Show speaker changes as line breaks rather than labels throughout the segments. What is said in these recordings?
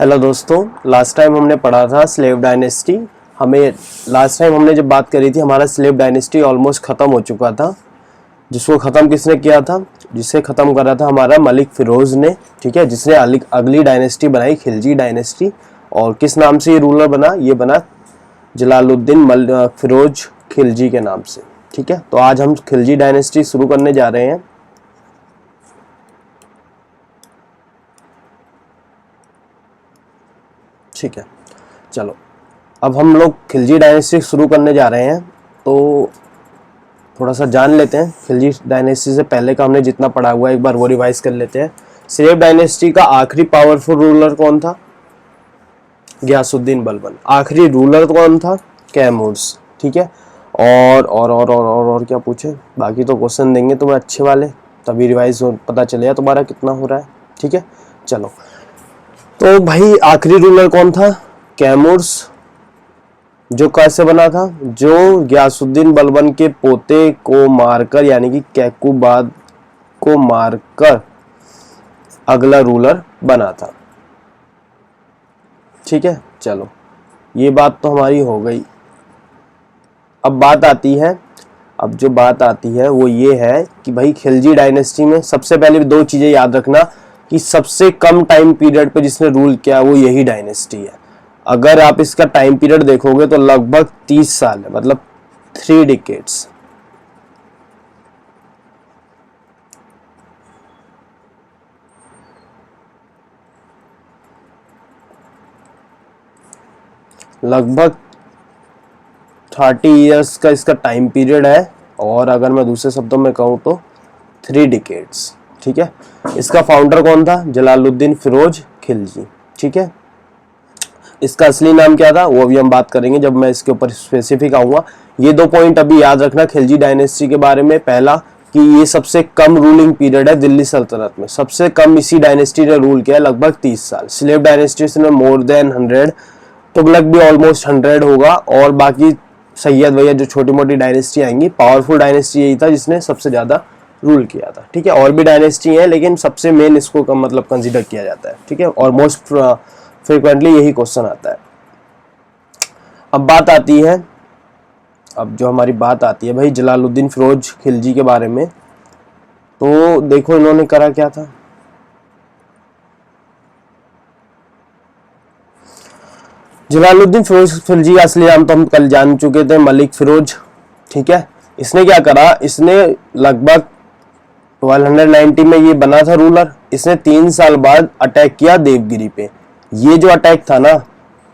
Hello दोस्तों, last time हमने पढ़ा था स्लेव डायनेस्टी। लास्ट टाइम हमने जब बात करी थी, हमारा स्लेव डायनेस्टी ऑलमोस्ट ख़त्म हो चुका था। जिसको ख़त्म किसने किया था? जिसे ख़त्म करा था हमारा मलिक फ़िरोज़ ने। ठीक है, जिसने अगली डायनेस्टी बनाई, खिलजी डायनेस्टी। और किस नाम से ये रूलर बना? ये बना जलालुद्दीन फ़िरोज़ खिलजी के नाम से। ठीक है, तो आज हम खिलजी डायनेस्टी शुरू करने जा रहे हैं। ठीक है, चलो अब हम लोग खिलजी डायनेस्टी शुरू करने जा रहे हैं, तो थोड़ा सा जान लेते हैं खिलजी डायनेस्टी से पहले का हमने जितना पढ़ा हुआ है, एक बार वो रिवाइज कर लेते हैं। स्लेव डायनेस्टी का आखिरी पावरफुल रूलर कौन था? गयासुद्दीन बलबन। आखिरी रूलर कौन था? कैमूर्स। ठीक है, और क्या पूछे? बाकी तो क्वेश्चन देंगे तुम्हें अच्छे वाले, तभी रिवाइज हो, पता चलेगा तुम्हारा कितना हो रहा है। ठीक है, चलो तो भाई आखिरी रूलर कौन था? कैमूर्स। जो कैसे बना था? जो गयासुद्दीन बलबन के पोते को मारकर, यानी कि कैकुबाद को मारकर अगला रूलर बना था। ठीक है, चलो ये बात तो हमारी हो गई। अब बात आती है वो ये है कि भाई खिलजी डायनेस्टी में सबसे पहले दो चीजें याद रखना कि सबसे कम टाइम पीरियड पे जिसने रूल किया वो यही डायनेस्टी है। अगर आप इसका टाइम पीरियड देखोगे तो लगभग 30 साल है, मतलब 3 डिकेड्स। लगभग 30 इयर्स का इसका टाइम पीरियड है, और अगर मैं दूसरे शब्दों में कहूँ तो 3 डिकेड्स। ठीक है, इसका फाउंडर कौन था? जलालुद्दीन फ़िरोज़ खिलजी। ठीक है, इसका असली नाम क्या था वो अभी हम बात करेंगे जब मैं इसके ऊपर स्पेसिफिक आऊँगा। ये 2 पॉइंट अभी याद रखना खिलजी डायनेस्टी के बारे में। पहला कि ये सबसे कम रूलिंग पीरियड है दिल्ली सल्तनत में, सबसे कम इसी डायनेस्टी ने रूल किया है, लगभग 30 साल। स्लेव डायनेस्टी में मोर देन 100, तुगलक भी ऑलमोस्ट 100 होगा, और बाकी सैयद वैयद जो छोटी मोटी डायनेस्टी आएंगी। पावरफुल डायनेस्टी यही था जिसने सबसे ज़्यादा रूल किया था। ठीक है, और भी डायनेस्टी है लेकिन सबसे मेन इसको कम मतलब कंसिडर किया जाता है। ठीक है, और मोस्ट फ्रिक्वेंटली यही क्वेश्चन आता है। अब जो हमारी बात आती है भाई जलालुद्दीन फ़िरोज़ खिलजी के बारे में, तो देखो इन्होंने करा क्या था। जलालुद्दीन फ़िरोज़ खिलजी का असली नाम तो हम कल जान चुके थे, मलिक फ़िरोज़। ठीक है, इसने क्या करा? इसने लगभग 1290 में ये बना था रूलर। इसने 3 साल बाद अटैक किया देवगिरी पे। ये जो अटैक था ना,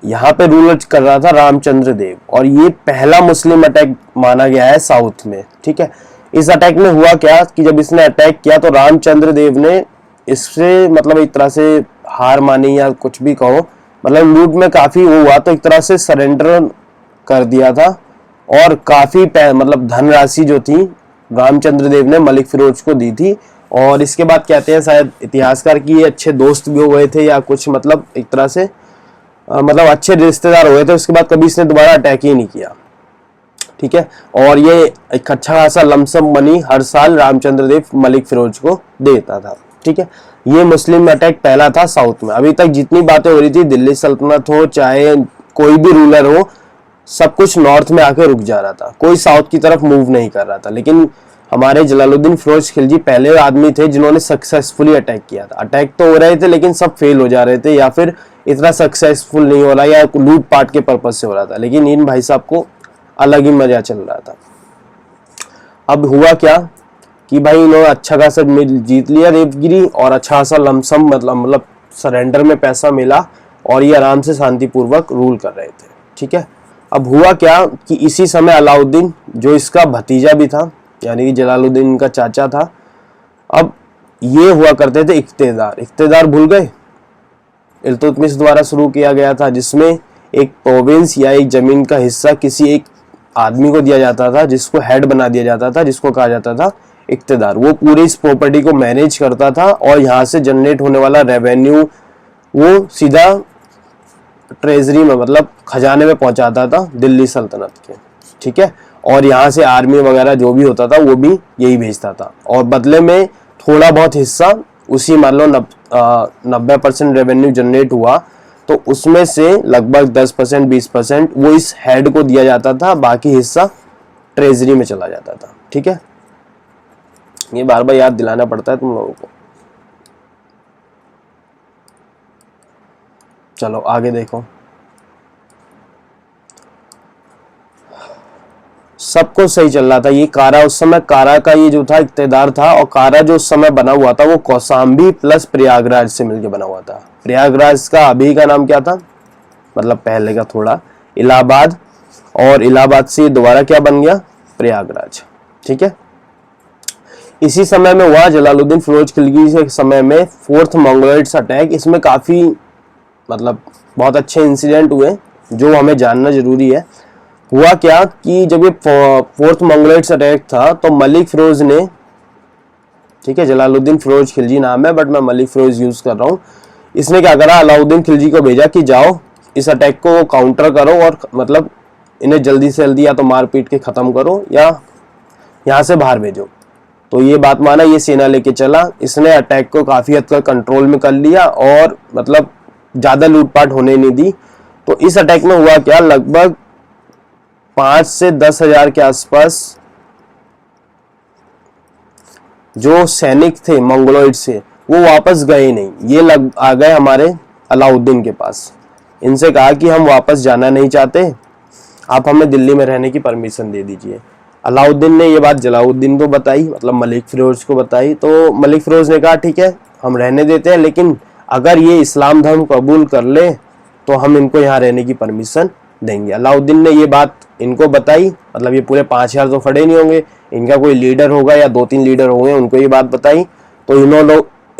यहाँ पे रूलर कर रहा था रामचंद्र देव, और ये पहला मुस्लिम अटैक माना गया है साउथ में। ठीक है, इस अटैक में हुआ क्या कि जब इसने अटैक किया तो रामचंद्र देव ने इससे मतलब एक तरह से हार मानी, या कुछ भी कहो, मतलब लूट में काफी वो हुआ, तो एक तरह से सरेंडर कर दिया था। और काफी मतलब धनराशि जो थी रामचंद्र देव ने मलिक फ़िरोज़ को दी थी। और इसके बाद कहते हैं शायद इतिहासकार कि ये अच्छे दोस्त भी हो गए थे, या कुछ मतलब एक तरह से मतलब अच्छे रिश्तेदार हो गए थे। उसके बाद कभी इसने दोबारा अटैक ही नहीं किया। ठीक है, और ये एक अच्छा खासा लमसम मनी हर साल रामचंद्र देव मलिक फ़िरोज़ को देता था। ठीक है, ये मुस्लिम अटैक पहला था साउथ में। अभी तक जितनी बातें हो रही थी, दिल्ली सल्तनत हो चाहे कोई भी रूलर हो, सब कुछ नॉर्थ में आके रुक जा रहा था, कोई साउथ की तरफ मूव नहीं कर रहा था। लेकिन हमारे जलालुद्दीन फ़िरोज़ खिलजी पहले आदमी थे जिन्होंने सक्सेसफुली अटैक किया था। अटैक तो हो रहे थे लेकिन सब फेल हो जा रहे थे, या फिर इतना सक्सेसफुल नहीं हो रहा, या लूट पाट के पर्पज से हो रहा था। लेकिन इन भाई साहब को अलग ही मजा चल रहा था। अब हुआ क्या कि भाई इन्होंने अच्छा खासा जीत लिया देवगिरी, और अच्छा खासा लमसम मतलब सरेंडर में पैसा मिला, और ये आराम से शांतिपूर्वक रूल कर रहे थे। ठीक है, अब हुआ क्या कि इसी समय अलाउद्दीन, जो इसका भतीजा भी था, यानी कि जलालुद्दीन का चाचा था, अब ये हुआ करते थे इख्तेदार भूल गए? इल्तुतमिश द्वारा शुरू किया गया था, जिसमें एक प्रोविंस या एक जमीन का हिस्सा किसी एक आदमी को दिया जाता था, जिसको हेड बना दिया जाता था, जिसको कहा जाता था इख्तेदार। वो पूरी इस प्रॉपर्टी को मैनेज करता था, और यहाँ से जनरेट होने वाला रेवेन्यू वो सीधा ट्रेजरी में मतलब खजाने में पहुंचाता था दिल्ली सल्तनत के। ठीक है, और यहाँ से आर्मी वगैरह जो भी होता था वो भी यही भेजता था, और बदले में थोड़ा बहुत हिस्सा उसी मान लो 90% रेवेन्यू जनरेट हुआ तो उसमें से लगभग 10% 20% वो इस हेड को दिया जाता था, बाकी हिस्सा ट्रेजरी में चला जाता था। ठीक है, ये बार बार याद दिलाना पड़ता है तुम लोगों को। चलो आगे देखो, सबको सही चल रहा था। ये कारा उस समय, कारा का ये जो था इक्तेदार था, और कारा जो उस समय बना हुआ था वो कौसाम्बी प्लस प्रयागराज से मिलकर बना हुआ था। प्रयागराज का अभी का नाम क्या था, मतलब पहले का थोड़ा इलाहाबाद, और इलाहाबाद से दोबारा क्या बन गया, प्रयागराज। ठीक है, इसी समय में हुआ जलालुद्दीन फिरोज खिलजी के समय में फोर्थ मंगोलाइट्स अटैक। इसमें काफी मतलब बहुत अच्छे इंसिडेंट हुए जो हमें जानना जरूरी है। हुआ क्या कि जब ये फोर्थ मंगोलाइट्स अटैक था तो मलिक फिरोज ने, ठीक है, जलालुद्दीन फिरोज खिलजी नाम है बट मैं मलिक फिरोज यूज कर रहा हूँ, इसने क्या करा, अलाउद्दीन खिलजी को भेजा कि जाओ इस अटैक को काउंटर करो और मतलब इन्हें जल्दी से जल्दी या तो मार पीट के खत्म करो या यहाँ से बाहर भेजो। तो ये बात माना, ये सेना लेके चला, इसने अटैक को काफी हद तक कंट्रोल में कर लिया और मतलब ज्यादा लूटपाट होने नहीं दी। तो इस अटैक में हुआ क्या, लगभग 5 से 10 हजार के आसपास जो सैनिक थे मंगोलॉइड से वो वापस गए नहीं, ये आ गए हमारे अलाउद्दीन के पास। इनसे कहा कि हम वापस जाना नहीं चाहते, आप हमें दिल्ली में रहने की परमिशन दे दीजिए। अलाउद्दीन ने ये बात जलालुद्दीन को बताई, मतलब मलिक फिरोज को बताई। तो मलिक फिरोज ने कहा ठीक है हम रहने देते हैं, लेकिन अगर ये इस्लाम धर्म कबूल कर ले तो हम इनको यहाँ रहने की परमिशन देंगे। अलाउद्दीन ने ये बात इनको बताई, मतलब ये पूरे 5000 तो खड़े नहीं होंगे, इनका कोई लीडर होगा या 2-3 लीडर होंगे, उनको ये बात बताई। तो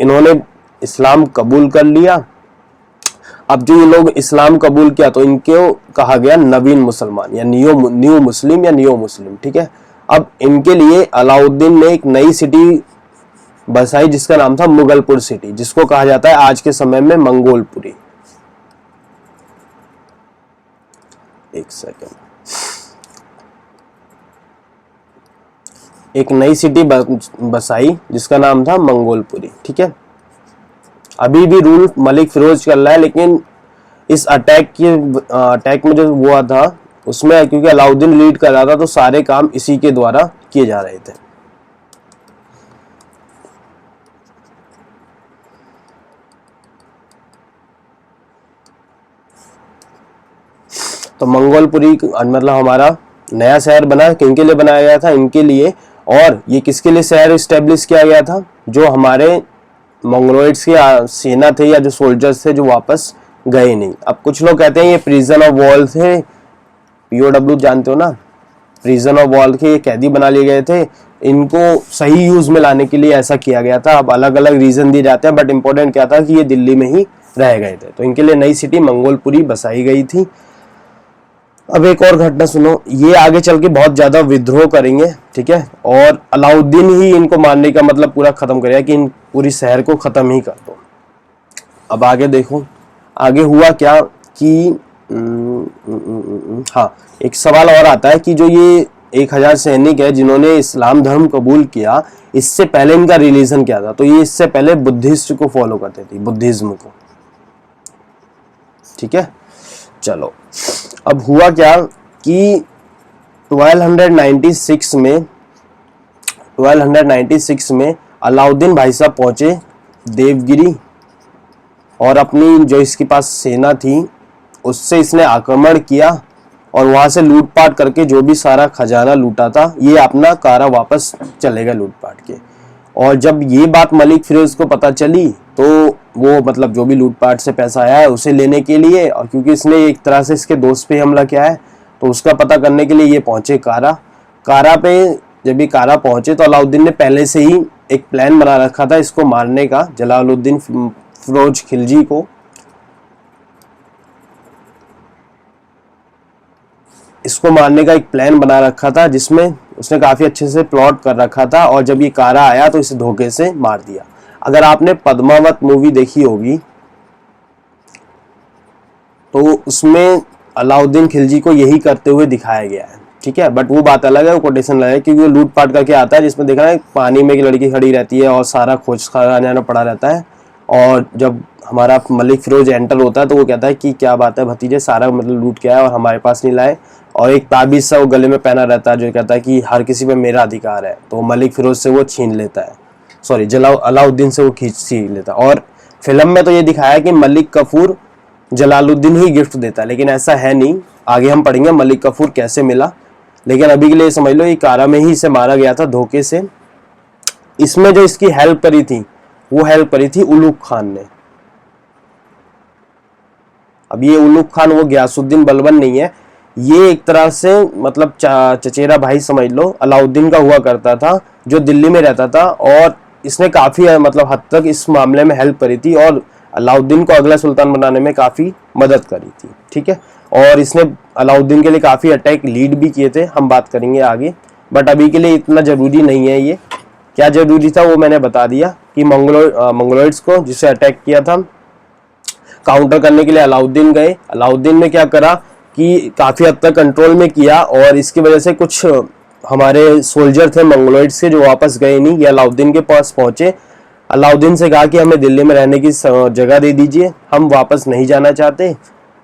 इन्होंने इस्लाम कबूल कर लिया। अब जो ये लोग इस्लाम कबूल किया तो इनको कहा गया नवीन मुसलमान या न्यू मुस्लिम या नियो मुस्लिम। ठीक है, अब इनके लिए अलाउद्दीन ने एक नई सिटी बसाई जिसका नाम था मुगलपुर सिटी, जिसको कहा जाता है आज के समय में मंगोलपुरी। एक सेकंड, एक नई सिटी बसाई जिसका नाम था मंगोलपुरी। ठीक है, अभी भी रूल मलिक फिरोज कर रहा है, लेकिन इस अटैक में जो हुआ था उसमें क्योंकि अलाउद्दीन लीड कर रहा था तो सारे काम इसी के द्वारा किए जा रहे थे। तो मंगोलपुरी मतलब हमारा नया शहर बना, किनके लिए बनाया गया था, इनके लिए। और ये किसके लिए शहर इस्टेब्लिश किया गया था, जो हमारे मंगोलॉइड्स के सेना थे या जो सोल्जर्स थे जो वापस गए नहीं। अब कुछ लोग कहते हैं ये प्रिजन ऑफ वॉर थे, पीओडब्ल्यू जानते हो ना, प्रिजन ऑफ वॉर के कैदी बना लिए गए थे, इनको सही यूज में लाने के लिए ऐसा किया गया था। अब अलग अलग रीजन दिए जाते हैं, बट इंपॉर्टेंट क्या था कि ये दिल्ली में ही रह गए थे, तो इनके लिए नई सिटी मंगोलपुरी बसाई गई थी। अब एक और घटना सुनो, ये आगे चल के बहुत ज्यादा विद्रोह करेंगे। ठीक है, और अलाउद्दीन ही इनको मारने का मतलब पूरा खत्म करेगा कि इन पूरी शहर को खत्म ही कर दो। अब आगे देखो, आगे हुआ क्या कि हाँ, एक सवाल और आता है कि जो ये 1000 सैनिक है जिन्होंने इस्लाम धर्म कबूल किया, इससे पहले इनका रिलीजन क्या था। तो ये इससे पहले बुद्धिस्ट को फॉलो करते थे, बुद्धिज्म को। ठीक है, चलो अब हुआ क्या कि 1296 में अलाउद्दीन भाई साहब पहुंचे देवगिरी, और अपनी जो इसके पास सेना थी उससे इसने आक्रमण किया और वहां से लूटपाट करके जो भी सारा खजाना लूटा था ये अपना कारा वापस चलेगा लूटपाट के। और जब ये बात मलिक फिरोज को पता चली तो वो मतलब जो भी लूटपाट से पैसा आया है उसे लेने के लिए, और क्योंकि इसने एक तरह से इसके दोस्त पे हमला किया है तो उसका पता करने के लिए ये पहुंचे कारा पे। जब ये कारा पहुंचे तो अलाउद्दीन ने पहले से ही एक प्लान बना रखा था इसको मारने का, जलालुद्दीन फिरोज खिलजी को। इसको मारने का एक प्लान बना रखा था जिसमें उसने काफी अच्छे से प्लॉट कर रखा था, और जब ये कारा आया तो इसे धोखे से मार दिया। अगर आपने पद्मावत मूवी देखी होगी तो उसमें अलाउद्दीन खिलजी को यही करते हुए दिखाया गया है। ठीक है, बट वो बात अलग है, वो कोटेशन अलग है, क्योंकि वो लूटपाट करके आता है जिसमें देखा है पानी में एक लड़की खड़ी रहती है और सारा खोज खजाना पड़ा रहता है, और जब हमारा मलिक फिरोज एंटर होता है तो वो कहता है कि क्या बात है भतीजे, सारा मतलब लूट के आया और हमारे पास नहीं लाए, और एक ताबीज सा वो गले में पहना रहता है जो कहता है कि हर किसी पे मेरा अधिकार है, तो मलिक फिरोज से वो छीन लेता है, सॉरी अलाउद्दीन से वो छीन लेता है। और फिल्म में तो ये दिखाया कि मलिक कफूर जलालुद्दीन ही गिफ्ट देता है, लेकिन ऐसा है नहीं, आगे हम पढ़ेंगे मलिक कफूर कैसे मिला। लेकिन अभी के लिए समझ लो ये कारा में ही इसे मारा गया था धोखे से। इसमें जो इसकी हेल्प करी थी वो हेल्प करी थी उलूग खान ने। अब ये उलूग खान वो गयासुद्दीन बलबन नहीं है, ये एक तरह से मतलब चचेरा भाई समझ लो अलाउद्दीन का हुआ करता था जो दिल्ली में रहता था, और इसने काफी मतलब हद तक इस मामले में हेल्प करी थी और अलाउद्दीन को अगला सुल्तान बनाने में काफी मदद करी थी, ठीक है। और इसने अलाउद्दीन के लिए काफी अटैक लीड भी किए थे, हम बात करेंगे आगे, बट अभी के लिए इतना जरूरी नहीं है। ये क्या जरूरी था वो मैंने बता दिया कि मंगोलॉइड्स को जिसे अटैक किया था काउंटर करने के लिए अलाउद्दीन गए। अलाउद्दीन ने क्या करा कि काफी हद तक कंट्रोल में किया, और इसकी वजह से कुछ हमारे सोल्जर थे मंगोलॉइड्स के जो वापस गए नहीं, ये अलाउद्दीन के पास पहुंचे, अलाउद्दीन से कहा कि हमें दिल्ली में रहने की जगह दे दीजिए, हम वापस नहीं जाना चाहते।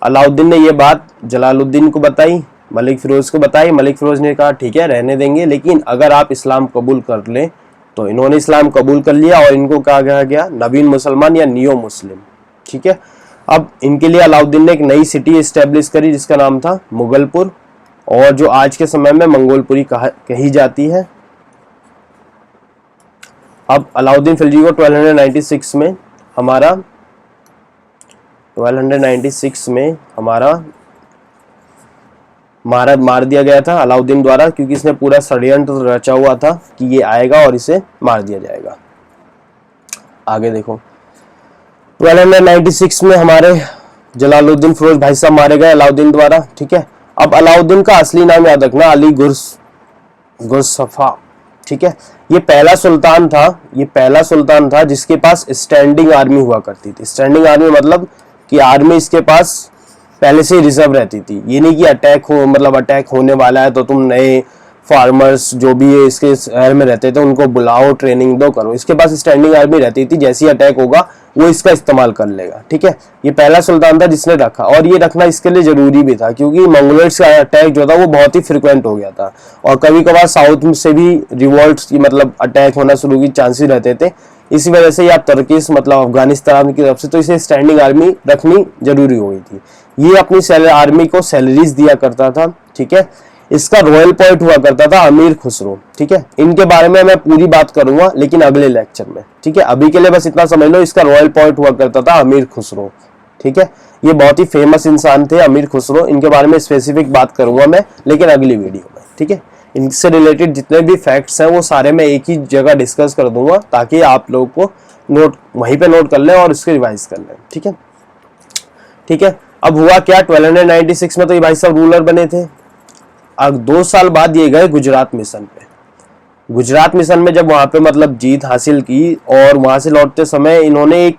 अलाउद्दीन ने ये बात जलालुद्दीन को बताई, मलिक फिरोज को बताई। मलिक फिरोज ने कहा ठीक है रहने देंगे, लेकिन अगर आप इस्लाम कबूल कर लें। तो इन्होंने इस्लाम कबूल कर लिया और इनको कहा गया नवीन मुसलमान या नियो मुस्लिम, ठीक है। अब इनके लिए अलाउद्दीन ने एक नई सिटी एस्टेब्लिश करी जिसका नाम था मुगलपुर, और जो आज के समय में मंगोलपुरी कही जाती है। अब अलाउद्दीन खिलजी को 1296 में हमारा मार दिया गया था अलाउद्दीन द्वारा, क्योंकि इसने पूरा षड्यंत्र रचा हुआ था कि ये आएगा और इसे मार दिया जाएगा। आगे देखो 1296 में हमारे जलालुद्दीन फिरोज भाई साहब मारे गए अलाउद्दीन द्वारा, ठीक है। अब अलाउद्दीन का असली नाम याद रखना, अली गुरसफा, ठीक है। ये पहला सुल्तान था जिसके पास स्टैंडिंग आर्मी हुआ करती थी। स्टैंडिंग आर्मी मतलब कि आर्मी इसके पास पहले से ही रिजर्व रहती थी, ये नहीं कि अटैक होने वाला है तो तुम नए फार्मर्स जो भी इसके शहर में रहते थे उनको बुलाओ, ट्रेनिंग दो, करो। इसके पास स्टैंडिंग आर्मी रहती थी, जैसे ही अटैक होगा वो इसका इस्तेमाल कर लेगा, ठीक है। ये पहला सुल्तान था जिसने रखा, और ये रखना इसके लिए जरूरी भी था क्योंकि मंगोल्स का अटैक जो था वो बहुत ही फ्रिक्वेंट हो गया था, और कभी कभार साउथ से भी रिवॉल्ट की मतलब अटैक होना शुरू की चांसेस रहते थे। इसी वजह से या तुर्किश मतलब अफगानिस्तान की तरफ से तो इसे स्टैंडिंग आर्मी रखनी जरूरी हो गई थी। ये अपनी आर्मी को सैलरीज दिया करता था, ठीक है। इसका रॉयल पॉइंट हुआ करता था अमीर खुसरो, ठीक है। इनके बारे में मैं पूरी बात करूंगा लेकिन अगले लेक्चर में, ठीक है। अभी के लिए बस इतना समझ लो, इसका रॉयल पॉइंट हुआ करता था अमीर खुसरो, ठीक है। ये बहुत ही फेमस इंसान थे अमीर खुसरो, इनके बारे में स्पेसिफिक बात करूंगा मैं लेकिन अगली वीडियो में, ठीक है। इनसे रिलेटेड जितने भी फैक्ट्स हैं वो सारे मैं एक ही जगह डिस्कस कर दूंगा ताकि आप लोगों को वहीं पे नोट कर लें और इसके रिवाइज कर लें, ठीक है। ठीक है, अब हुआ क्या 1296 में तो ये भाई साहब रूलर बने थे। अब 2 साल बाद ये गए गुजरात मिशन पे। गुजरात मिशन में जब वहां पे मतलब जीत हासिल की और वहां से लौटते समय इन्होंने एक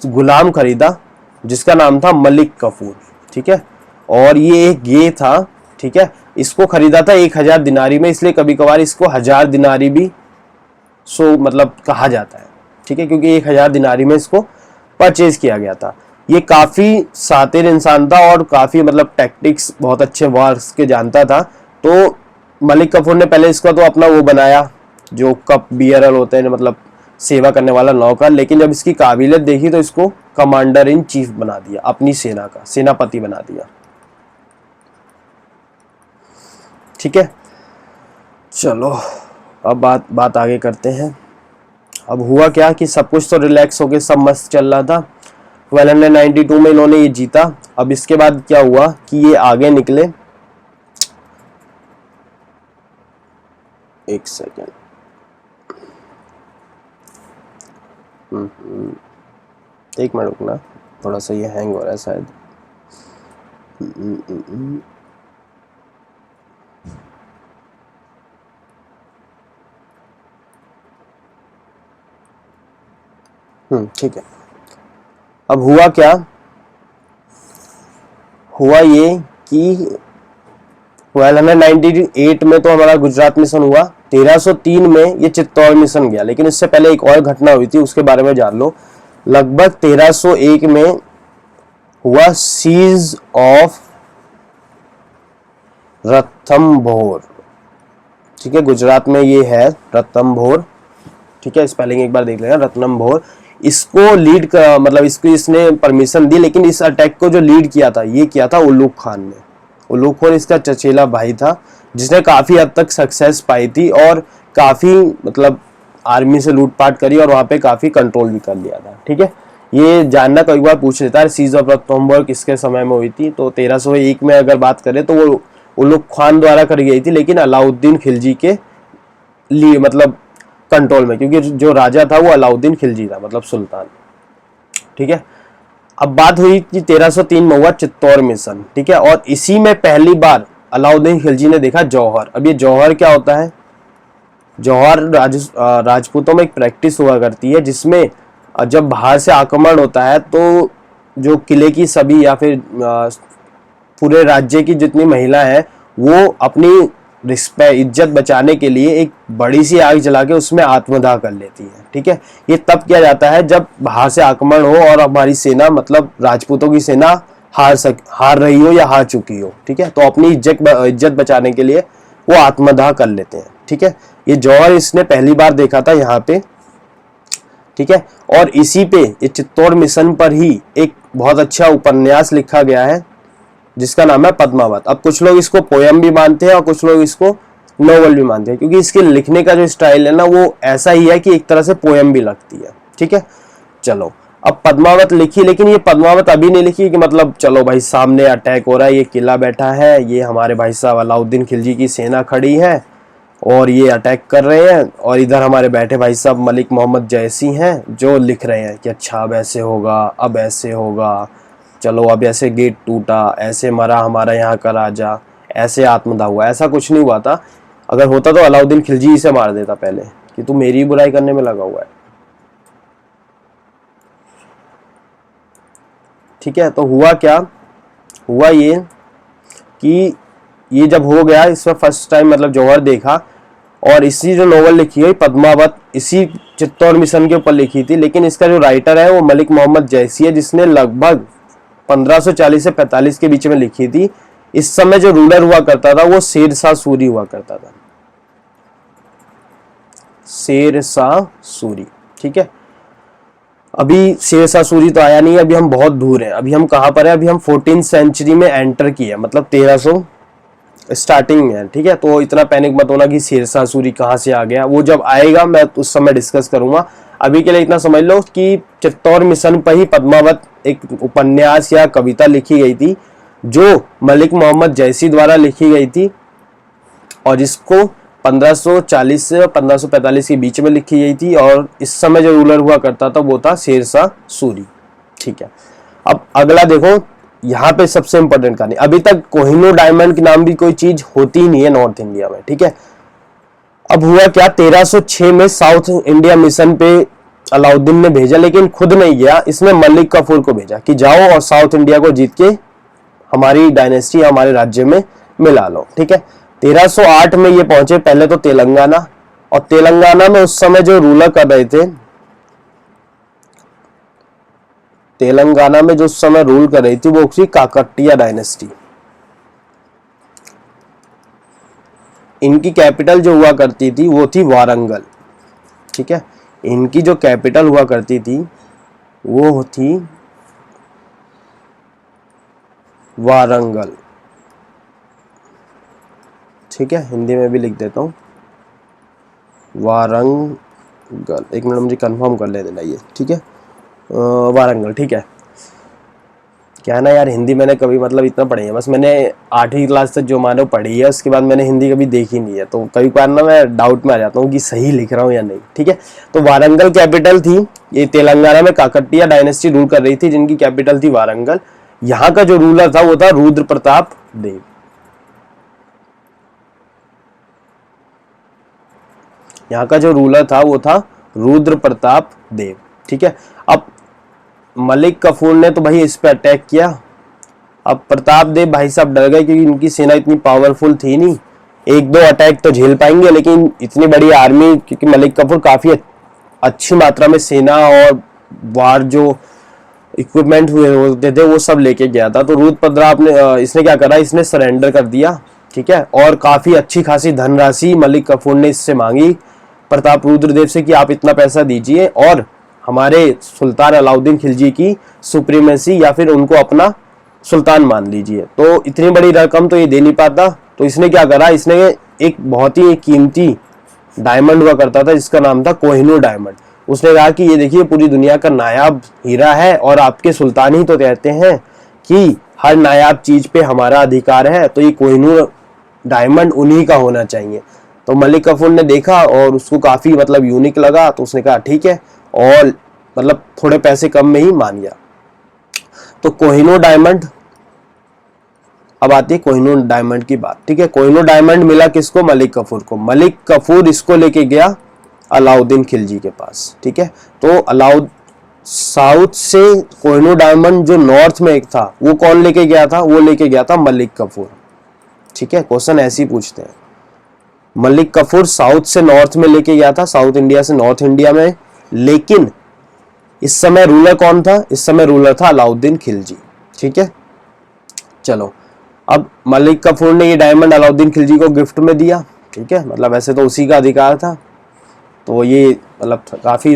गुलाम खरीदा जिसका नाम था मलिक कफूर, ठीक है। और ये एक ये था, ठीक है। इसको खरीदा था 1000 दिनारी में, इसलिए कभी कभार इसको 1000 दिनारी भी मतलब कहा जाता है, ठीक है, क्योंकि 1000 दिनारी में इसको परचेज किया गया था। ये काफी शातिर इंसान था और काफी मतलब टैक्टिक्स बहुत अच्छे वार्स के जानता था। तो मलिक कफूर ने पहले इसका तो अपना वो बनाया जो कप बियरर होते हैं, मतलब सेवा करने वाला नौकर, लेकिन जब इसकी काबिलियत देखी तो इसको कमांडर इन चीफ बना दिया, अपनी सेना का सेनापति बना दिया, ठीक है। चलो अब बात आगे करते हैं। अब हुआ क्या कि सब कुछ तो रिलैक्स होके सब मस्त चल रहा था। 1292 में इन्होंने ये जीता। अब इसके बाद क्या हुआ कि ये आगे निकले, एक सेकेंड, एक मिनट रुकना, थोड़ा सा ये हैंग हो रहा है शायद। ठीक है। अब हुआ क्या, हुआ ये कि 1298 में तो हमारा गुजरात मिशन हुआ। 1303 में ये चित्तौड़ मिशन गया, लेकिन इससे पहले एक और घटना हुई थी, उसके बारे में जान लो। लगभग 1301 में हुआ सीज ऑफ रणथंभौर। ठीक है, गुजरात में ये है रणथंभौर। ठीक है, स्पेलिंग एक बार देख लेना, रणथंभौर। इसको लीड मतलब इसको इसने परमिशन दी, लेकिन इस अटैक को जो लीड किया था ये किया था उल्लूक खान ने। उल्लूक खान इसका चचेला भाई था, जिसने काफी हद तक सक्सेस पाई थी और काफी मतलब आर्मी से लूटपाट करी और वहां पे काफी कंट्रोल भी कर लिया था। ठीक है, ये जानना कई बार पूछ लेता है सीज ऑफ रणथंभौर किसके समय में हुई थी। तो 1301 में अगर बात करें तो वो उल्लूक खान द्वारा करी गई थी, लेकिन अलाउद्दीन खिलजी के लिए मतलब कंट्रोल में, क्योंकि जो राजा था वो अलाउद्दीन खिलजी था, मतलब सुल्तान। ठीक है, अब बात हुई कि 1303 में हुआ चित्तौड़ मिशन। ठीक है, और इसी में पहली बार अलाउद्दीन खिलजी ने देखा जौहर। अब ये जौहर क्या होता है? जौहर राजपूतों में एक प्रैक्टिस हुआ करती है, जिसमें जब बाहर से आक्रमण होता है तो जो किले की सभी या फिर पूरे राज्य की जितनी महिला है वो अपनी रिस्पेक्ट इज्जत बचाने के लिए एक बड़ी सी आग जला के उसमें आत्मदाह कर लेती है। ठीक है, ये तब किया जाता है जब बाहर से आक्रमण हो और हमारी सेना मतलब राजपूतों की सेना हार रही हो या हार चुकी हो। ठीक है, तो अपनी इज्जत बचाने के लिए वो आत्मदाह कर लेते हैं। ठीक है, ये जौहर इसने पहली बार देखा था यहाँ पे। ठीक है, और इसी पे ये चित्तौड़ मिशन पर ही एक बहुत अच्छा उपन्यास लिखा गया है जिसका नाम है पद्मावत। अब कुछ लोग इसको पोयम भी मानते हैं और कुछ लोग इसको नोवेल भी मानते हैं, क्योंकि इसके लिखने का जो स्टाइल है ना वो ऐसा ही है कि एक तरह से पोयम भी लगती है। ठीक है, चलो अब पद्मावत लिखी, लेकिन ये पद्मावत अभी नहीं लिखी कि मतलब चलो भाई सामने अटैक हो रहा है, ये किला बैठा है, ये हमारे भाई साहब अलाउद्दीन खिलजी की सेना खड़ी है और ये अटैक कर रहे हैं, और इधर हमारे बैठे भाई साहब मलिक मोहम्मद जैसी हैं जो लिख रहे हैं कि अच्छा अब ऐसे होगा, अब ऐसे होगा, चलो अब ऐसे गेट टूटा, ऐसे मरा हमारा यहाँ का राजा, ऐसे आत्मदाह हुआ। ऐसा कुछ नहीं हुआ था। अगर होता तो अलाउद्दीन खिलजी से मार देता पहले कि तू मेरी बुराई करने में लगा हुआ है। ठीक है, तो हुआ क्या? हुआ ये कि ये जब हो गया, इसमें फर्स्ट टाइम मतलब जौहर देखा, और इसी जो नोवेल लिखी है पद्मावत इसी चित्तौड़ मिशन के ऊपर लिखी थी, लेकिन इसका जो राइटर है वो मलिक मोहम्मद जैसी है, जिसने लगभग 1540 से 45 के बीच में लिखी थी। इस समय जो रूलर हुआ करता था वो शेरशाह सूरी हुआ करता था, शेरशाह सूरी। ठीक है, अभी शेरशाह सूरी तो आया नहीं, अभी हम बहुत दूर हैं। अभी हम कहां पर हैं? अभी हम 14th सेंचुरी में एंटर किए, मतलब 1300 स्टार्टिंग में है। ठीक है, तो इतना पैनिक मत होना कि शेरशाह सूरी कहां से आ गया, वो जब आएगा मैं उस समय डिस्कस करूंगा। अभी के लिए इतना समझ लो कि चित्तौड़ मिशन पर ही पद्मावत एक उपन्यास या कविता लिखी गई थी, जो मलिक मोहम्मद जैसी द्वारा लिखी गई थी, और जिसको 1540 से 1545 के बीच में लिखी गई थी, और इस समय जो रूलर हुआ करता था वो था शेरशाह सूरी। ठीक है, अब अगला देखो, यहाँ पे सबसे इंपॉर्टेंट कहानी। अभी तक कोहिनूर डायमंड के नाम भी कोई चीज होती ही नहीं है नॉर्थ इंडिया में। ठीक है, अब हुआ क्या? 1306 में साउथ इंडिया मिशन पे अलाउद्दीन ने भेजा, लेकिन खुद नहीं गया, इसने मलिक कफूर को भेजा कि जाओ और साउथ इंडिया को जीत के हमारी डायनेस्टी हमारे राज्य में मिला लो। ठीक है, 1308 में ये पहुंचे पहले तो तेलंगाना, और तेलंगाना में उस समय जो रूलर कर रहे थे, तेलंगाना में जो उस समय रूल कर रही थी वो थी काकटिया डायनेस्टी। इनकी कैपिटल जो हुआ करती थी वो थी वारंगल। ठीक है, इनकी जो कैपिटल हुआ करती थी वो थी वारंगल। ठीक है, हिंदी में भी लिख देता हूं वारंगल। एक मिनट मुझे कंफर्म कर ले देना ये। ठीक है, वारंगल। ठीक है, क्या है ना यार, हिंदी मैंने कभी मतलब इतना पढ़ी है, बस मैंने 8वीं क्लास तक जो मानो पढ़ी है, उसके बाद मैंने हिंदी कभी देखी नहीं है, तो कभी बार ना मैं डाउट में आ जाता हूँ कि सही लिख रहा हूँ या नहीं। ठीक है, तो वारंगल कैपिटल थी। ये तेलंगाना में काकटिया डायनेस्टी रूल कर रही थी, जिनकी कैपिटल थी वारंगल। यहाँ का जो रूलर था वो था रुद्र प्रताप देव। यहाँ का जो रूलर था वो था रुद्र प्रताप देव। ठीक है, अब मलिक कफूर ने तो भाई इस पे अटैक किया। अब प्रताप देव भाई साहब डर गए, क्योंकि इनकी सेना इतनी पावरफुल थी नहीं, एक दो अटैक तो झेल पाएंगे, लेकिन इतनी बड़ी आर्मी, क्योंकि मलिक कफूर काफी अच्छी मात्रा में सेना और वार जो इक्विपमेंट हुए होते थे वो सब लेके गया था। तो रूद प्रताप ने इसने क्या करा, इसने सरेंडर कर दिया, ठीक है। और काफी अच्छी खासी धनराशि मलिक काफूर ने इससे मांगी प्रताप रुद्रदेव से कि आप इतना पैसा दीजिए और हमारे सुल्तान अलाउद्दीन खिलजी की सुप्रीमेसी या फिर उनको अपना सुल्तान मान लीजिए। तो इतनी बड़ी रकम तो ये दे नहीं पाता, तो इसने क्या करा, इसने एक बहुत ही कीमती डायमंड हुआ करता था जिसका नाम था कोहिनूर डायमंड। उसने कहा कि ये देखिए पूरी दुनिया का नायाब हीरा है और आपके सुल्तान ही तो कहते हैं कि हर नायाब चीज पे हमारा अधिकार है, तो ये कोहिनूर डायमंड उन्हीं का होना चाहिए। तो मलिक काफूर ने देखा और उसको काफी मतलब यूनिक लगा, तो उसने कहा ठीक है, और मतलब थोड़े पैसे कम में ही मान गया। तो कोहिनूर डायमंड, अब आती है कोहिनूर डायमंड की बात, ठीक है। कोहिनूर डायमंड मिला किसको, मलिक काफूर को। मलिक काफूर इसको लेके गया अलाउद्दीन खिलजी के पास, ठीक है। तो साउथ से कोहिनूर डायमंड जो नॉर्थ में एक था वो कौन लेके गया था, वो लेके गया था मलिक काफूर, ठीक है। क्वेश्चन ऐसे ही पूछते हैं, मलिक काफूर साउथ से नॉर्थ में लेके गया था, साउथ इंडिया से नॉर्थ इंडिया में, लेकिन इस समय रूलर कौन था, इस समय रूलर था अलाउद्दीन खिलजी, ठीक है। चलो, अब मलिक काफूर ने ये डायमंड अलाउद्दीन खिलजी को गिफ्ट में दिया, ठीक है। मतलब वैसे तो उसी का अधिकार था, तो ये मतलब काफी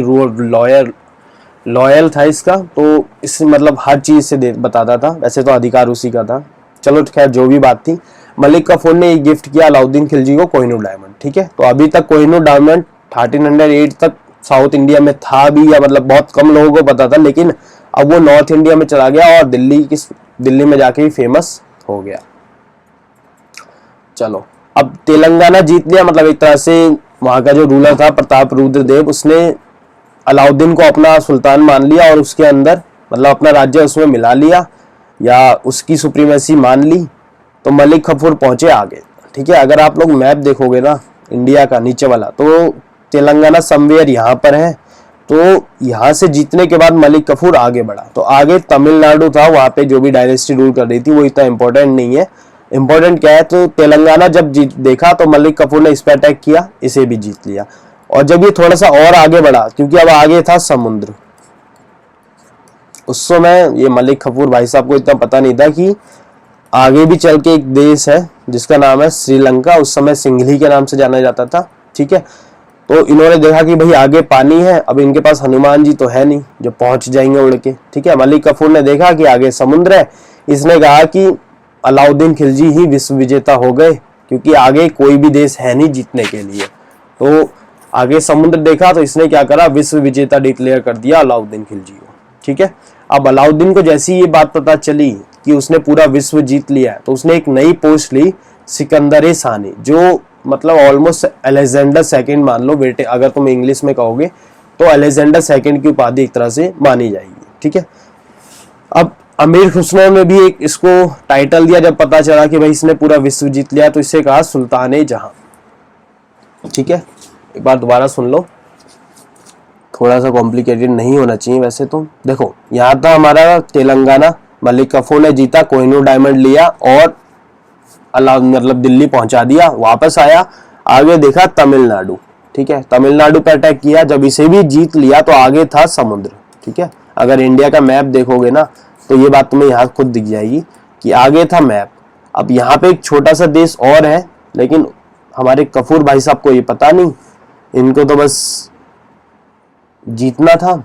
लॉयल था इसका, तो इस मतलब हर चीज से बताता था, वैसे तो अधिकार उसी का था। चलो खैर जो भी बात थी, मलिक काफूर ने गिफ्ट किया अलाउद्दीन खिलजी को कोहिनूर डायमंड, ठीक है। तो अभी तक कोहिनूर डायमंड 1308 तक साउथ इंडिया में था भी, या मतलब बहुत कम लोगों को पता था, लेकिन अब वो नॉर्थ इंडिया में चला गया और दिल्ली में जाके भी फेमस हो गया। चलो, अब तेलंगाना जीत लिया, मतलब एक तरह से वहां का जो रूलर था प्रताप रुद्रदेव, उसने अलाउद्दीन को अपना सुल्तान मान लिया और उसके अंदर मतलब अपना राज्य उसमें मिला लिया या उसकी सुप्रीमेसी मान ली। तो मलिक काफूर पहुंचे आगे, ठीक है। अगर आप लोग मैप देखोगे ना इंडिया का नीचे वाला, तो तेलंगाना समवेयर यहाँ पर है, तो यहाँ से जीतने के बाद मलिक काफूर आगे बढ़ा। तो आगे तमिलनाडु था, वहां पे जो भी डायनेस्टी रूल कर रही थी वो इतना इंपॉर्टेंट नहीं है। इंपॉर्टेंट क्या है, तो तेलंगाना जब देखा तो मलिक काफूर ने इस पर अटैक किया, इसे भी जीत लिया। और जब ये थोड़ा सा और आगे बढ़ा, क्योंकि अब आगे था समुद्र, उस समय ये मलिक काफूर भाई साहब को इतना पता नहीं था कि आगे भी चल के एक देश है जिसका नाम है श्रीलंका, उस समय सिंघली के नाम से जाना जाता था, ठीक है। तो इन्होंने देखा कि भाई आगे पानी है, अब इनके पास हनुमान जी तो है नहीं जो पहुंच जाएंगे उड़ के, ठीक है। मलिक काफूर ने देखा कि आगे समुद्र है, इसने कहा कि अलाउद्दीन खिलजी ही विश्व विजेता हो गए, क्योंकि आगे कोई भी देश है नहीं जीतने के लिए। तो आगे समुद्र देखा तो इसने क्या करा, विश्व विजेता डिक्लेयर कर दिया अलाउद्दीन खिलजी को, ठीक है। अब अलाउद्दीन को जैसी ये बात पता चली कि उसने पूरा विश्व जीत लिया, तो उसने एक नई पोस्ट ली, सिकंदर सानी, जो मतलब ऑलमोस्ट अलेक्जेंडर सेकंड मान लो बेटे, अगर तुम इंग्लिश में कहोगे तो अलेक्जेंडर सेकंड की उपाधि एक तरह से मानी जाएगी, ठीक है। अब अमीर खुसरो ने भी एक इसको टाइटल दिया जब पता चला कि भाई इसने पूरा विश्व जीत लिया, तो इसे कहा सुल्तान जहां, ठीक है। एक बार दोबारा सुन लो, थोड़ा सा कॉम्प्लिकेटेड नहीं होना चाहिए वैसे तो। देखो, यहाँ था हमारा तेलंगाना, मलिक काफूर ने जीता, कोहिनूर डायमंड लिया और मतलब दिल्ली पहुंचा दिया, वापस आया, आगे देखा तमिलनाडु, ठीक है। तमिलनाडु पे अटैक किया, जब इसे भी जीत लिया तो आगे था समुद्र, ठीक है। अगर इंडिया का मैप देखोगे ना तो ये बात तुम्हें यहाँ खुद दिख जाएगी कि आगे था मैप। अब यहाँ पे एक छोटा सा देश और है, लेकिन हमारे काफूर भाई साहब को ये पता नहीं, इनको तो बस जीतना था।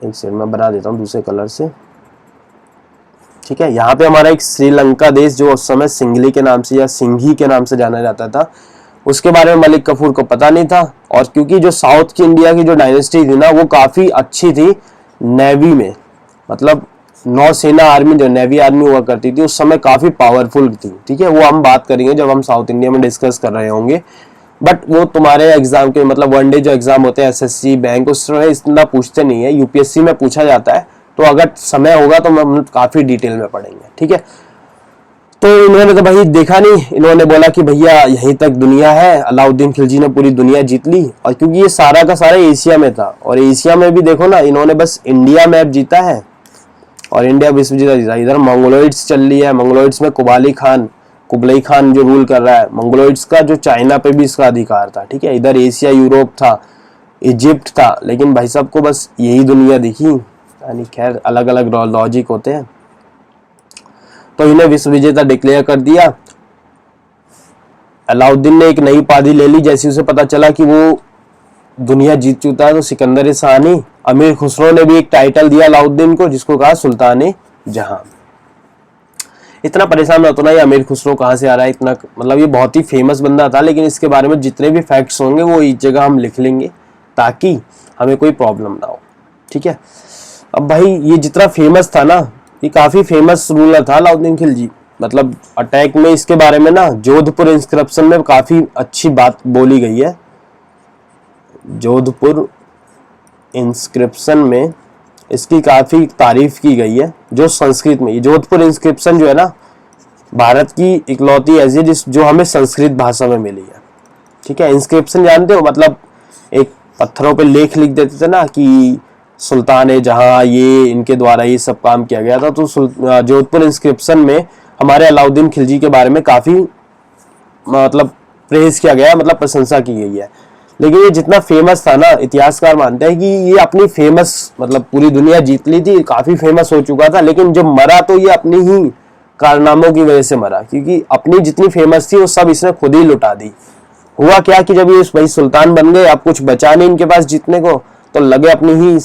एक सेकंड में बना देता हूँ दूसरे कलर से, ठीक है। यहाँ पे हमारा एक श्रीलंका देश जो उस समय सिंघली के नाम से या सिंघी के नाम से जाना जाता था, उसके बारे में मलिक काफूर को पता नहीं था। और क्योंकि जो साउथ की इंडिया की जो डायनेस्टी थी ना वो काफी अच्छी थी नेवी में, मतलब नौसेना आर्मी जो नेवी आर्मी हुआ करती थी उस समय काफी पावरफुल थी, ठीक है। वो हम बात करेंगे जब हम साउथ इंडिया में डिस्कस कर रहे होंगे, बट वो तुम्हारे एग्जाम के मतलब वनडे जो एग्जाम होते हैं एसएससी बैंक उस समय इतना पूछते नहीं है, यूपीएससी में पूछा जाता है। तो अगर समय होगा तो हम काफी डिटेल में पढ़ेंगे, ठीक है। तो इन्होंने तो भाई देखा नहीं, इन्होंने बोला कि भैया यहीं तक दुनिया है, अलाउद्दीन खिलजी ने पूरी दुनिया जीत ली। और क्योंकि ये सारा का सारा एशिया में था, और एशिया में भी देखो ना इन्होंने बस इंडिया मैप जीता है और इंडिया विश्व जीता। इधर मंगोलॉइड्स चल रही है, मंगोलॉइड्स में कुबलई खान जो रूल कर रहा है, मंगोलॉइड्स का जो चाइना पे भी इसका अधिकार था, ठीक है। इधर एशिया यूरोप था, इजिप्ट था, लेकिन भाई साहब को बस यही दुनिया दिखी, यानी खैर अलग अलग लॉजिक होते हैं। तो इन्हें विश्व विजेता डिक्लेयर कर दिया। अलाउद्दीन ने एक नई उपाधि ले ली जैसे उसे पता चला कि वो दुनिया जीत चुका है, तो सिकंदर शाही, अमीर खुसरो ने भी एक टाइटल दिया अलाउद्दीन को जिसको कहा सुल्तान जहां। इतना परेशान मत होना, ये अमीर खुसरो कहाँ से आ रहा है इतना, मतलब ये बहुत ही फेमस बंदा था, लेकिन इसके बारे में जितने भी फैक्ट्स होंगे वो इस जगह हम लिख लेंगे ताकि हमें कोई प्रॉब्लम ना हो, ठीक है। अब भाई ये जितना फेमस था ना, ये काफी फेमस रूलर था अलाउद्दीन खिलजी, मतलब अटैक में इसके बारे में ना जोधपुर इंस्क्रिप्शन में काफी अच्छी बात बोली गई है। जोधपुर इंस्क्रिप्शन में इसकी काफी तारीफ की गई है, जो संस्कृत में। जोधपुर इंस्क्रिप्शन जो है ना, भारत की इकलौती ऐसी जिस जो हमें संस्कृत भाषा में मिली है, ठीक है। इंस्क्रिप्शन जानते हो, मतलब एक पत्थरों पे लेख लिख देते थे ना कि सुल्तान जहां ये इनके द्वारा ये सब काम किया गया था। तो जोधपुर इंस्क्रिप्शन में हमारे अलाउद्दीन खिलजी के बारे में काफी मतलब प्रेज किया गया, मतलब प्रशंसा की गई है। लेकिन ये जितना फेमस था ना, इतिहासकार मानते हैं कि ये अपनी फेमस, मतलब पूरी दुनिया जीत ली थी, काफी फेमस हो चुका था, लेकिन जब मरा तो ये अपनी ही कारनामों की वजह से मरा, क्योंकि अपनी जितनी फेमस थी वो सब इसने खुद ही लुटा दी। हुआ क्या कि जब ये भाई सुल्तान बन गए, अब कुछ बचा नहीं इनके पास जीतने को, तो लगे अपनी ही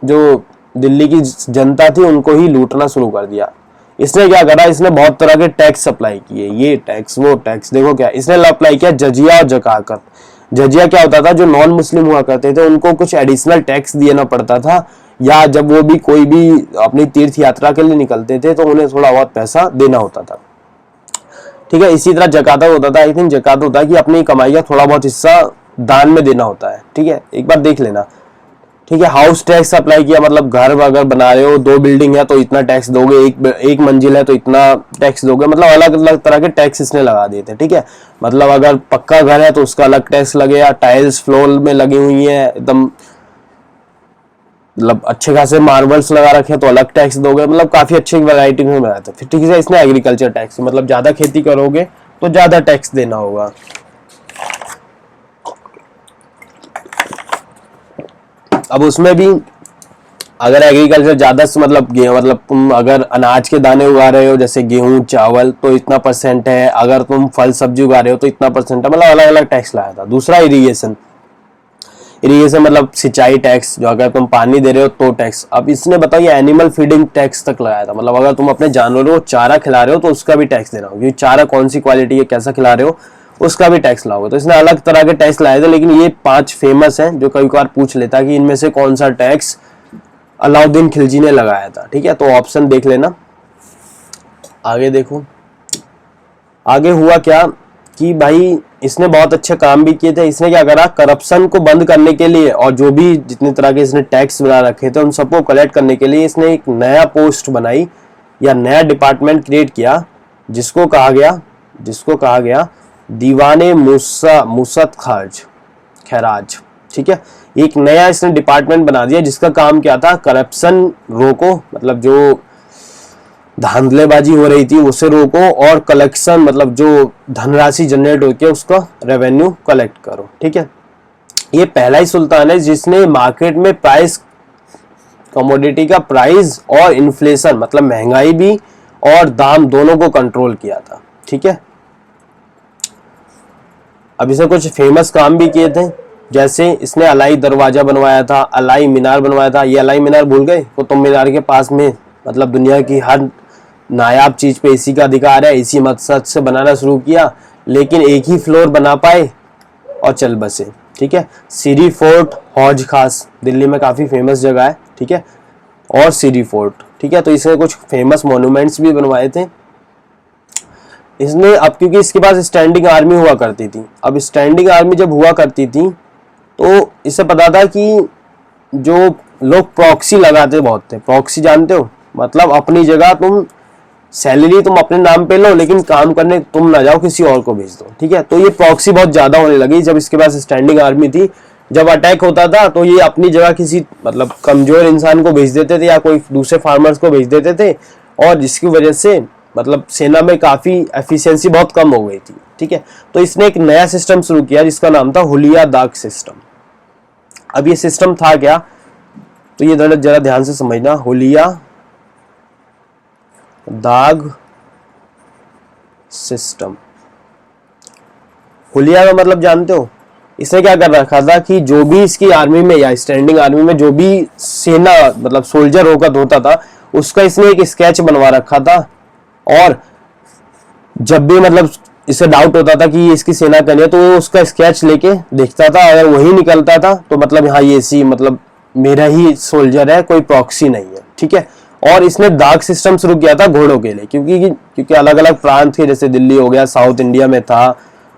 जो दिल्ली की जनता थी उनको ही लूटना शुरू कर दिया। इसने क्या करा, इसने बहुत तरह के टैक्स अप्लाई किए, ये टैक्स वो टैक्स। देखो क्या इसने अप्लाई किया, जजिया और जकाकत। जजिया क्या होता था, जो नॉन मुस्लिम हुआ करते थे उनको कुछ एडिशनल टैक्स देना पड़ता था, या जब वो भी कोई भी अपनी तीर्थ यात्रा के लिए निकलते थे तो उन्हें थोड़ा बहुत पैसा देना होता था, ठीक है। इसी तरह जकात होता था, आई थिंक जकात होता है कि अपनी कमाई का थोड़ा बहुत हिस्सा दान में देना होता है, ठीक है, एक बार देख लेना, ठीक है। हाउस टैक्स अप्लाई किया, मतलब घर अगर बना रहे हो, 2 बिल्डिंग है तो इतना टैक्स दोगे, एक मंजिल है तो इतना टैक्स दोगे, मतलब अलग अलग तरह के टैक्स इसने लगा दिए थे, ठीक है। मतलब अगर पक्का घर है तो उसका अलग टैक्स लगेगा, टाइल्स फ्लोर में लगी हुई है एकदम, मतलब अच्छे खासे मार्बल्स लगा रखे तो अलग टैक्स दोगे, मतलब काफी अच्छी वैरायटी में बनाया था। फिर ठीक है, इसने एग्रीकल्चर टैक्स, मतलब ज्यादा खेती करोगे तो ज्यादा टैक्स देना होगा। अब उसमें भी अगर एग्रीकल्चर ज्यादा से मतलब तुम अगर अनाज के दाने उगा रहे हो जैसे गेहूं चावल तो इतना परसेंट है, अगर तुम फल सब्जी उगा रहे हो तो इतना परसेंट है, मतलब अलग अलग टैक्स लाया था। दूसरा इरिगेशन, इरिगेशन मतलब सिंचाई टैक्स, जो अगर तुम पानी दे रहे हो तो टैक्स। अब इसने बताओ ये एनिमल फीडिंग टैक्स तक लगाया था, मतलब अगर तुम अपने जानवरों को चारा खिला रहे हो तो उसका भी टैक्स देना होगा, क्योंकि चारा कौन सी क्वालिटी है कैसा खिला रहे हो उसका भी टैक्स लाओगे। तो इसने अलग तरह के टैक्स लाए थे, लेकिन ये 5 फेमस हैं जो कई बार पूछ लेता है कि इनमें से कौन सा टैक्स अलाउद्दीन खिलजी ने लगाया था, ठीक है। तो ऑप्शन देख लेना। आगे देखो, आगे हुआ क्या कि भाई इसने बहुत अच्छे काम भी किए थे। इसने क्या करा, करप्शन को बंद करने के लिए और जो भी जितने तरह के इसने टैक्स बना रखे थे उन सबको कलेक्ट करने के लिए इसने एक नया पोस्ट बनाई या नया डिपार्टमेंट क्रिएट किया, जिसको कहा गया दीवाने मुसत खैराज, ठीक है। एक नया इसने डिपार्टमेंट बना दिया जिसका काम क्या था, करप्शन रोको, मतलब जो धांधलेबाजी हो रही थी उसे रोको, और कलेक्शन मतलब जो धनराशि जनरेट होती है उसका रेवेन्यू कलेक्ट करो, ठीक है। ये पहला ही सुल्तान है जिसने मार्केट में प्राइस, कमोडिटी का प्राइस और इन्फ्लेशन मतलब महंगाई भी और दाम दोनों को कंट्रोल किया था, ठीक है। अब इसने कुछ फेमस काम भी किए थे, जैसे इसने अलाई दरवाजा बनवाया था, अलाई मीनार बनवाया था। ये अलाई मीनार भूल गए, कुतुब मीनार के पास में, मतलब दुनिया की हर नायाब चीज पे इसी का अधिकार है, इसी मकसद से बनाना शुरू किया, लेकिन एक ही फ्लोर बना पाए और चल बसे, ठीक है। सीरी फोर्ट हौज खास दिल्ली में काफी फेमस जगह है, ठीक है, और सीरी फोर्ट, ठीक है। तो इसने कुछ फेमस मॉन्यूमेंट्स भी बनवाए थे इसने। अब क्योंकि इसके पास स्टैंडिंग आर्मी हुआ करती थी, अब स्टैंडिंग आर्मी जब हुआ करती थी तो इसे पता था कि जो लोग प्रॉक्सी लगाते बहुत थे, प्रॉक्सी जानते हो, मतलब अपनी जगह तुम सैलरी तुम अपने नाम पे लो लेकिन काम करने तुम ना जाओ, किसी और को भेज दो, ठीक है। तो ये प्रॉक्सी बहुत ज्यादा होने लगी जब इसके पास स्टैंडिंग आर्मी थी। जब अटैक होता था तो ये अपनी जगह किसी मतलब कमजोर इंसान को भेज देते थे या कोई दूसरे फार्मर्स को भेज देते थे, और जिसकी वजह से मतलब सेना में काफी एफिशिएंसी बहुत कम हो गई थी, ठीक है। तो इसने एक नया सिस्टम शुरू किया जिसका नाम था हुलिया दाग सिस्टम, अब ये सिस्टम था क्या, तो ये जरा ध्यान से समझना। हुलिया दाग सिस्टम, हुलिया का मतलब जानते हो, इसने क्या कर रखा था कि जो भी इसकी आर्मी में या स्टैंडिंग आर्मी में जो भी सेना मतलब सोल्जर होता था उसका इसने एक स्केच बनवा रखा था। और जब भी मतलब इसे डाउट होता था कि ये इसकी सेना करनी है तो वो उसका स्केच लेके देखता था, अगर वही निकलता था तो मतलब हाँ ये सी मतलब मेरा ही सोल्जर है, कोई प्रॉक्सी नहीं है, ठीक है। और इसने दाग सिस्टम शुरू किया था घोड़ों के लिए, क्योंकि अलग अलग प्रांत थे, जैसे दिल्ली हो गया, साउथ इंडिया में था,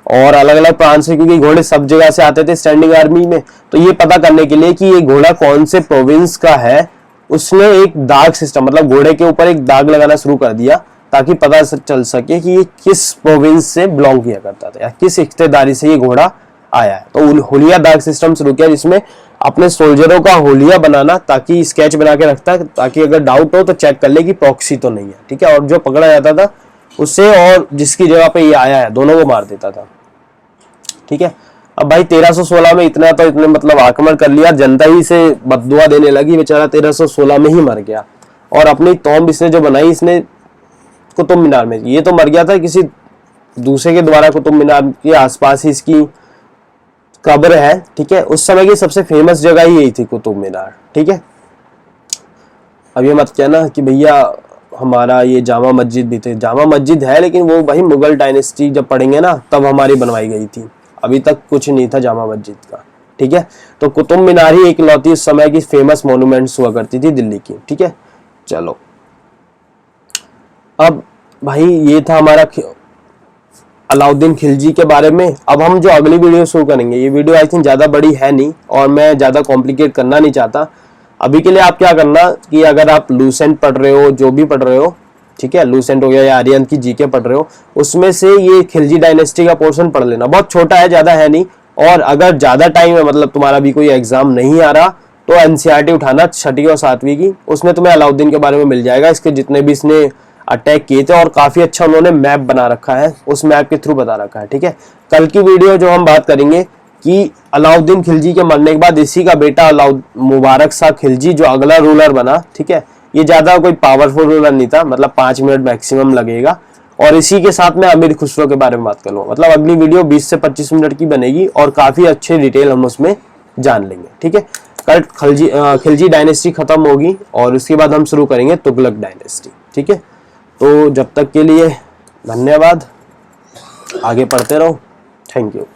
और अलग अलग प्रांत से, क्योंकि घोड़े सब जगह से आते थे स्टैंडिंग आर्मी में, तो ये पता करने के लिए कि ये घोड़ा कौन से प्रोविंस का है, उसने एक दाग सिस्टम मतलब घोड़े के ऊपर एक दाग लगाना शुरू कर दिया ताकि पता चल सके कि ये किस प्रोविंस से बिलोंग किया करता था या किस इख्तेदारी से ये घोड़ा आया है। तो हुलिया दाग सिस्टम शुरू किया जिसमें अपने सोल्जरों का हुलिया बनाना, ताकि स्केच बना के रखता है ताकि अगर डाउट हो तो चेक कर ले कि प्रॉक्सी तो नहीं है, ठीक है। और जो पकड़ा जाता था उससे और जिसकी जगह पे ये आया है दोनों को मार देता था, ठीक है। अब भाई 1316 में इतना तो इतने मतलब आक्रमण कर लिया, जनता ही से बददुआ देने लगी, बेचारा 1316 में ही मर गया। और अपनी तोम इसने जो बनाई इसने कुतुब मीनार में, ये तो मर गया था किसी दूसरे के द्वारा, कुतुब मीनार के आसपास ही इसकी कब्र है, ठीक है। उस समय की सबसे फेमस जगह ही यही थी कुतुब मीनार, ठीक है। अब ये मत कहना कि भैया हमारा ये जामा मस्जिद भी थे, जामा मस्जिद है लेकिन वो भाई मुगल डायनेस्टी जब पढ़ेंगे ना तब हमारी बनवाई गई थी, अभी तक कुछ नहीं था जामा मस्जिद का, ठीक है। तो कुतुब मीनार ही एक लौती उस समय की फेमस मॉन्यूमेंट्स हुआ करती थी दिल्ली की, ठीक है। चलो अब भाई ये था हमारा अलाउद्दीन खिलजी के बारे में। अब हम जो अगली वीडियो शुरू करेंगे, ये वीडियो आई थिंक ज़्यादा बड़ी है नहीं और मैं ज़्यादा कॉम्प्लिकेट करना नहीं चाहता। अभी के लिए आप क्या करना कि अगर आप लूसेंट पढ़ रहे हो, जो भी पढ़ रहे हो, ठीक है, लूसेंट हो गया या आर्यन की जीके पढ़ रहे हो, उसमें से ये खिलजी डायनेस्टी का पोर्शन पढ़ लेना, बहुत छोटा है, ज़्यादा है नहीं। और अगर ज़्यादा टाइम है मतलब तुम्हारा भी कोई एग्जाम नहीं आ रहा तो एनसीईआरटी उठाना 6वीं और 7वीं की, उसमें तुम्हें अलाउद्दीन के बारे में मिल जाएगा, इसके जितने भी इसने अटैक किए थे, और काफी अच्छा उन्होंने मैप बना रखा है, उस मैप के थ्रू बता रखा है, ठीक है। कल की वीडियो जो हम बात करेंगे कि अलाउद्दीन खिलजी के मरने के बाद इसी का बेटा मुबारक शाह खिलजी जो अगला रूलर बना, ठीक है, ये ज्यादा कोई पावरफुल रूलर नहीं था, मतलब 5 मिनट मैक्सिमम लगेगा। और इसी के साथ मैं अमीर खुसरो के बारे में बात करूंगा, मतलब अगली वीडियो 20 से 25 मिनट की बनेगी और काफी अच्छे डिटेल हम उसमें जान लेंगे, ठीक है। कल खिलजी डायनेस्टी खत्म होगी और उसके बाद हम शुरू करेंगे तुगलक डायनेस्टी, ठीक है। तो जब तक के लिए धन्यवाद, आगे पढ़ते रहो, थैंक यू।